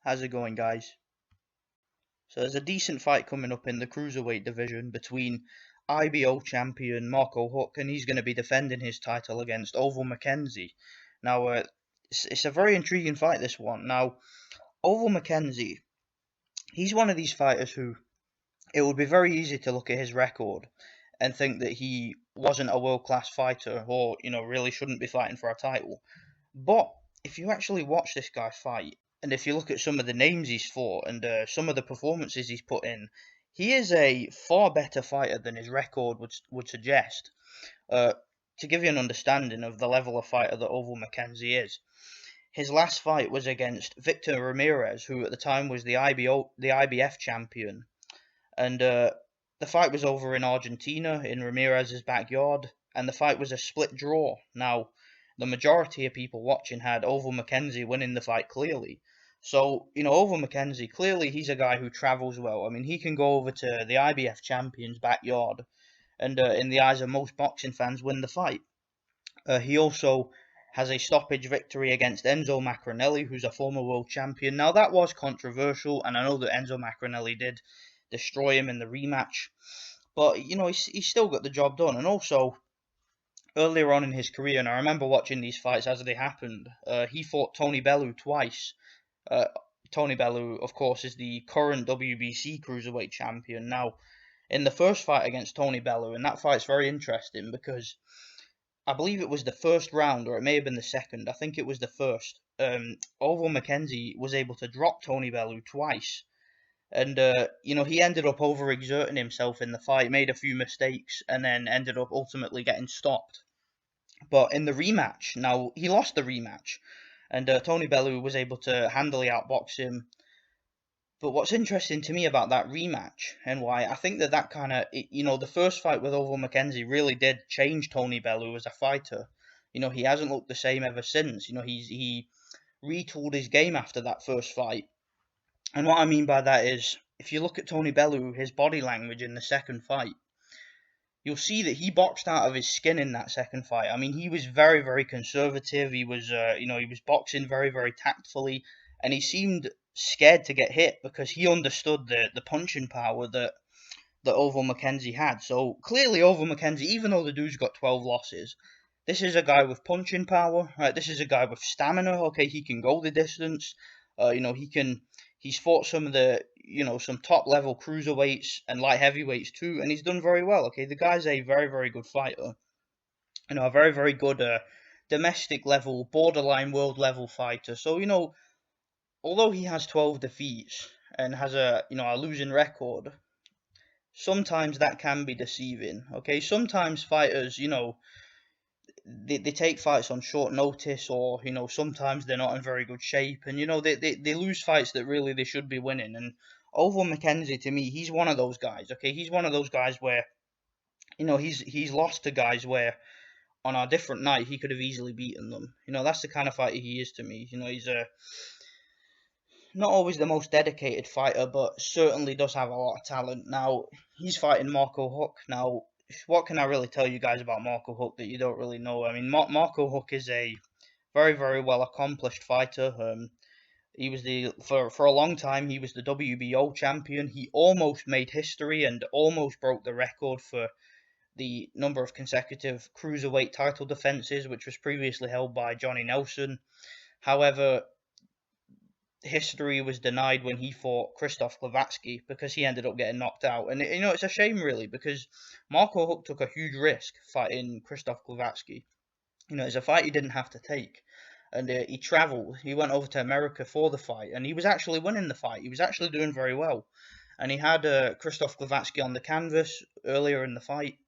How's it going, guys? So there's a decent fight coming up in the cruiserweight division between IBO champion Marco Huck, and he's going to be defending his title against Ovill McKenzie. Now, it's a very intriguing fight, this one. Now, Ovill McKenzie, he's one of these fighters who it would be very easy to look at his record and think that he wasn't a world class fighter or, really shouldn't be fighting for a title. But if you actually watch this guy fight, and if you look at some of the names he's fought and some of the performances he's put in, he is a far better fighter than his record would suggest. Uh, to give you an understanding of the level of fighter that Ovill McKenzie is, his last fight was against Victor Ramirez, who at the time was the IBF champion, and the fight was over in Argentina in Ramirez's backyard, and the fight was a split draw. Now, the majority of people watching had Ovill McKenzie winning the fight clearly. So, Ovill McKenzie, clearly he's a guy who travels well. I mean, he can go over to the IBF champion's backyard and, in the eyes of most boxing fans, win the fight. He also has a stoppage victory against Enzo Macronelli, who's a former world champion. Now, that was controversial, and I know that Enzo Macronelli did destroy him in the rematch, but, he's still got the job done. And also, earlier on in his career, and I remember watching these fights as they happened, he fought Tony Bellew twice. Uh, Tony Bellew, of course, is the current WBC cruiserweight champion. Now, in the first fight against Tony Bellew, and that fight's very interesting because I believe it was the first round, or it may have been the second. I think it was the first. Ovill McKenzie was able to drop Tony Bellew twice, and he ended up overexerting himself in the fight, made a few mistakes, and then ended up ultimately getting stopped. But in the rematch, now he lost the rematch, and Tony Bellew was able to handily outbox him. But what's interesting to me about that rematch and why I think that kind of, the first fight with Ovill McKenzie really did change Tony Bellew as a fighter. He hasn't looked the same ever since. He retooled his game after that first fight. And what I mean by that is, if you look at Tony Bellew, his body language in the second fight, you'll see that he boxed out of his skin in that second fight. I mean, he was very, very conservative. He was, he was boxing very, very tactfully, and he seemed scared to get hit because he understood the punching power that Ovill McKenzie had. So clearly, Ovill McKenzie, even though the dude's got 12 losses, this is a guy with punching power. Right? This is a guy with stamina. Okay, he can go the distance. He can. He's fought some of the, some top level cruiserweights and light heavyweights too, and he's done very well. Okay, the guy's a very, very good fighter. A very, very good domestic level, borderline world level fighter. So, although he has 12 defeats and has a losing record, sometimes that can be deceiving. Okay, sometimes fighters, they take fights on short notice, or sometimes they're not in very good shape, and they lose fights that really they should be winning. And Ovill McKenzie, to me, he's one of those guys. Okay, he's one of those guys where he's lost to guys where on a different night he could have easily beaten them. That's the kind of fighter he is to me. He's not always the most dedicated fighter, but certainly does have a lot of talent. Now he's fighting Marco Huck. Now, what can I really tell you guys about Marco Huck that you don't really know? I mean, Marco Huck is a very, very well accomplished fighter. He was for a long time he was the WBO champion. He almost made history and almost broke the record for the number of consecutive cruiserweight title defenses, which was previously held by Johnny Nelson. However, history was denied when he fought Krzysztof Glavatsky because he ended up getting knocked out. And it's a shame really, because Marco Huck took a huge risk fighting Krzysztof Glavatsky. It's a fight he didn't have to take. And he travelled. He went over to America for the fight, and he was actually winning the fight. He was actually doing very well. And he had Krzysztof Glavatsky on the canvas earlier in the fight.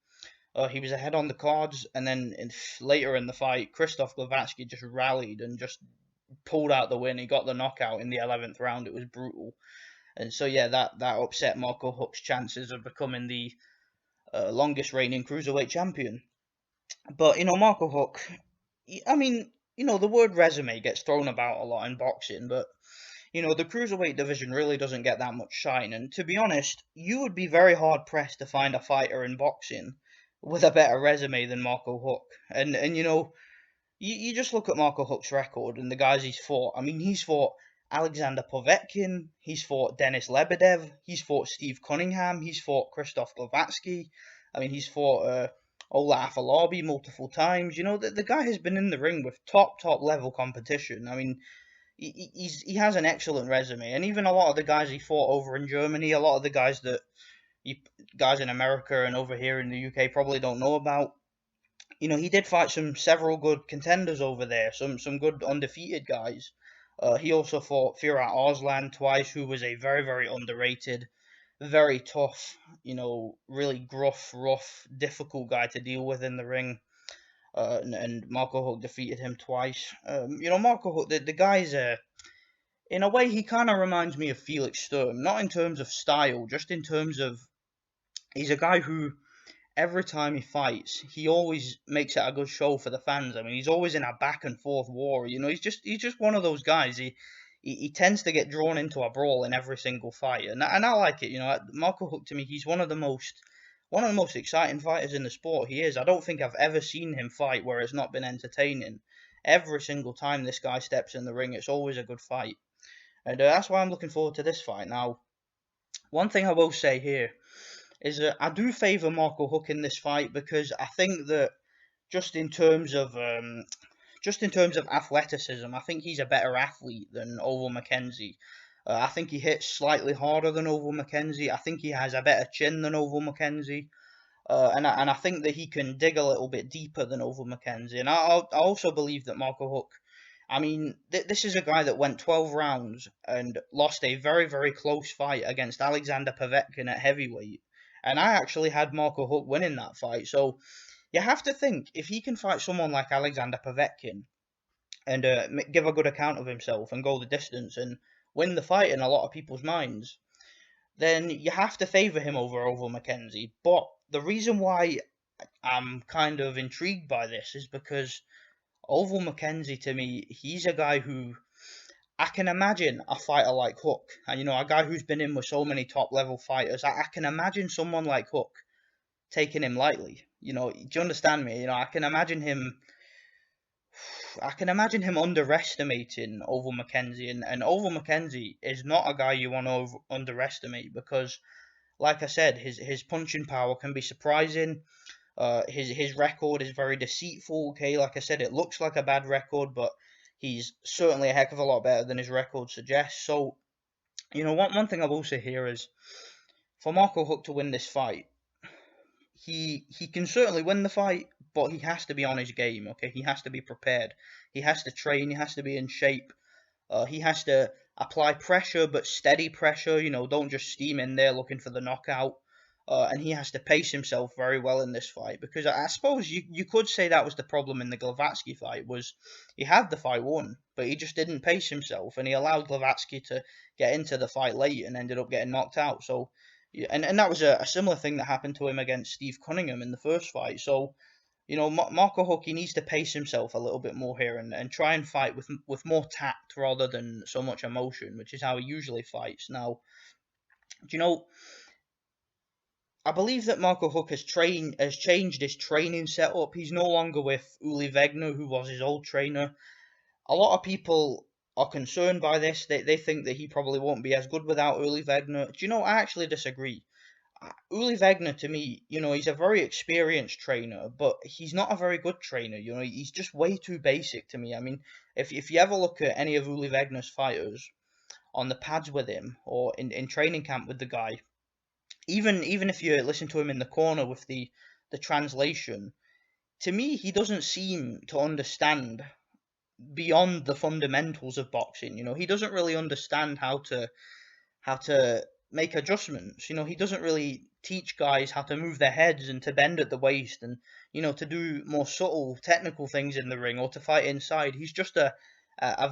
He was ahead on the cards, and then later in the fight, Krzysztof Glavatsky just rallied and just pulled out the win. He got the knockout in the 11th round. It was brutal. And so, yeah, that upset Marco Huck's chances of becoming the longest reigning cruiserweight champion. But, Marco Huck, I mean, the word resume gets thrown about a lot in boxing, but, the cruiserweight division really doesn't get that much shine. And to be honest, you would be very hard pressed to find a fighter in boxing with a better resume than Marco Huck. And you just look at Marco Huck's record and the guys he's fought. I mean, he's fought Alexander Povetkin, he's fought Denis Lebedev, he's fought Steve Cunningham, he's fought Krzysztof Glowacki. I mean, he's fought Ola Afolabi multiple times. You know, the guy has been in the ring with top level competition. I mean, he has an excellent resume, and even a lot of the guys he fought over in Germany, a lot of the guys that guys in America and over here in the UK probably don't know about. You know, he did fight several good contenders over there, some good undefeated guys. He also fought Firat Arslan twice, who was a very underrated, very tough, you know, really gruff, rough, difficult guy to deal with in the ring. And Marco Huck defeated him twice. You know, Marco Huck, the guy's in a way he kind of reminds me of Felix Sturm, not in terms of style, just in terms of he's a guy who every time he fights, he always makes it a good show for the fans. I mean, he's always in a back and forth war. You know, he's just one of those guys. He tends to get drawn into a brawl in every single fight, and I like it. You know, Marco Huck to me, he's one of the most exciting fighters in the sport. He is. I don't think I've ever seen him fight where it's not been entertaining. Every single time this guy steps in the ring, it's always a good fight, and that's why I'm looking forward to this fight. Now, one thing I will say here is that I do favour Marco Huck in this fight because I think that just in terms of athleticism, I think he's a better athlete than Ovill McKenzie. I think he hits slightly harder than Ovill McKenzie. I think he has a better chin than Ovill McKenzie. And I think that he can dig a little bit deeper than Ovill McKenzie. And I also believe that Marco Huck, I mean, this is a guy that went 12 rounds and lost a very close fight against Alexander Povetkin at heavyweight. And I actually had Marco Huck winning that fight. So you have to think, if he can fight someone like Alexander Povetkin and give a good account of himself and go the distance and win the fight in a lot of people's minds, then you have to favour him over Ovill McKenzie. But the reason why I'm kind of intrigued by this is because Ovill McKenzie, to me, he's a guy who I can imagine a fighter like Huck, and you know, a guy who's been in with so many top level fighters. I can imagine someone like Huck taking him lightly. You know, do you understand me? You know, I can imagine him underestimating Ovill McKenzie, and Ovill McKenzie is not a guy you want to underestimate because, like I said, his punching power can be surprising. His record is very deceitful. Okay, like I said, it looks like a bad record, but he's certainly a heck of a lot better than his record suggests. So, you know, one thing I will say here is for Marco Huck to win this fight, he can certainly win the fight, but he has to be on his game. Okay, he has to be prepared. He has to train. He has to be in shape. He has to apply pressure, but steady pressure. You know, don't just steam in there looking for the knockout. And he has to pace himself very well in this fight because I suppose you could say that was the problem in the Glowacki fight was he had the fight won, but he just didn't pace himself and he allowed Glowacki to get into the fight late and ended up getting knocked out. So, and that was a similar thing that happened to him against Steve Cunningham in the first fight. So, you know, Marco Huck, he needs to pace himself a little bit more here and try and fight with more tact rather than so much emotion, which is how he usually fights. Now, you know, I believe that Marco Huck has changed his training setup. He's no longer with Uli Wegner, who was his old trainer. A lot of people are concerned by this. They think that he probably won't be as good without Uli Wegner. Do you know, I actually disagree. Uli Wegner, to me, you know, he's a very experienced trainer, but he's not a very good trainer. You know, he's just way too basic to me. I mean, if you ever look at any of Uli Wegner's fighters on the pads with him or in training camp with the guy, even if you listen to him in the corner with the translation, to me he doesn't seem to understand beyond the fundamentals of boxing. You know, he doesn't really understand how to make adjustments. You know, he doesn't really teach guys how to move their heads and to bend at the waist and, you know, to do more subtle technical things in the ring or to fight inside. He's just a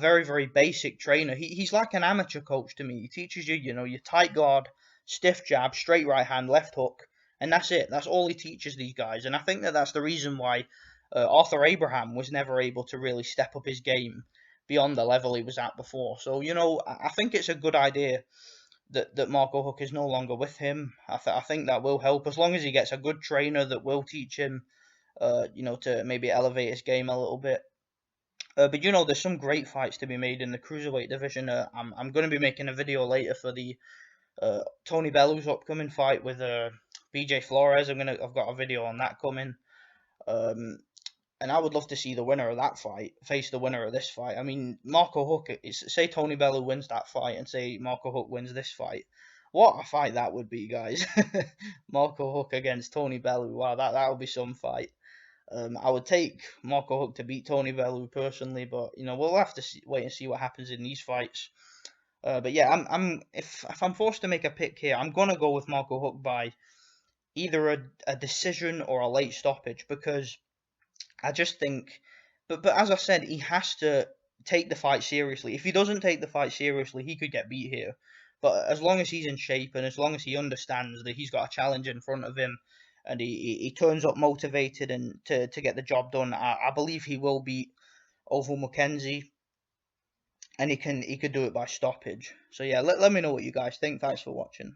very basic trainer. He's like an amateur coach to me. He teaches you, you know, your tight guard, stiff jab, straight right hand, left hook, and that's it. That's all he teaches these guys. And I think that that's the reason why Arthur Abraham was never able to really step up his game beyond the level he was at before. So, you know, I think it's a good idea that Marco Huck is no longer with him. I think that will help as long as he gets a good trainer that will teach him, you know, to maybe elevate his game a little bit. But you know, there's some great fights to be made in the cruiserweight division. I'm going to be making a video later for the Tony Bellu's upcoming fight with BJ Flores. I've got a video on that coming. Um, and I would love to see the winner of that fight face the winner of this fight. I mean, Marco Huck. Say Tony Bellew wins that fight, and say Marco Huck wins this fight. What a fight that would be, guys! Marco Huck against Tony Bellew. Wow, that would be some fight. I would take Marco Huck to beat Tony Bellew personally, but you know we'll have to wait and see what happens in these fights. But yeah, if I'm forced to make a pick here, I'm gonna go with Marco Huck by either a decision or a late stoppage, because I just think, but as I said, he has to take the fight seriously. If he doesn't take the fight seriously, he could get beat here. But as long as he's in shape and as long as he understands that he's got a challenge in front of him, and he turns up motivated and to get the job done, I believe he will beat Ovill McKenzie, and he could do it by stoppage. So yeah, let me know what you guys think. Thanks for watching.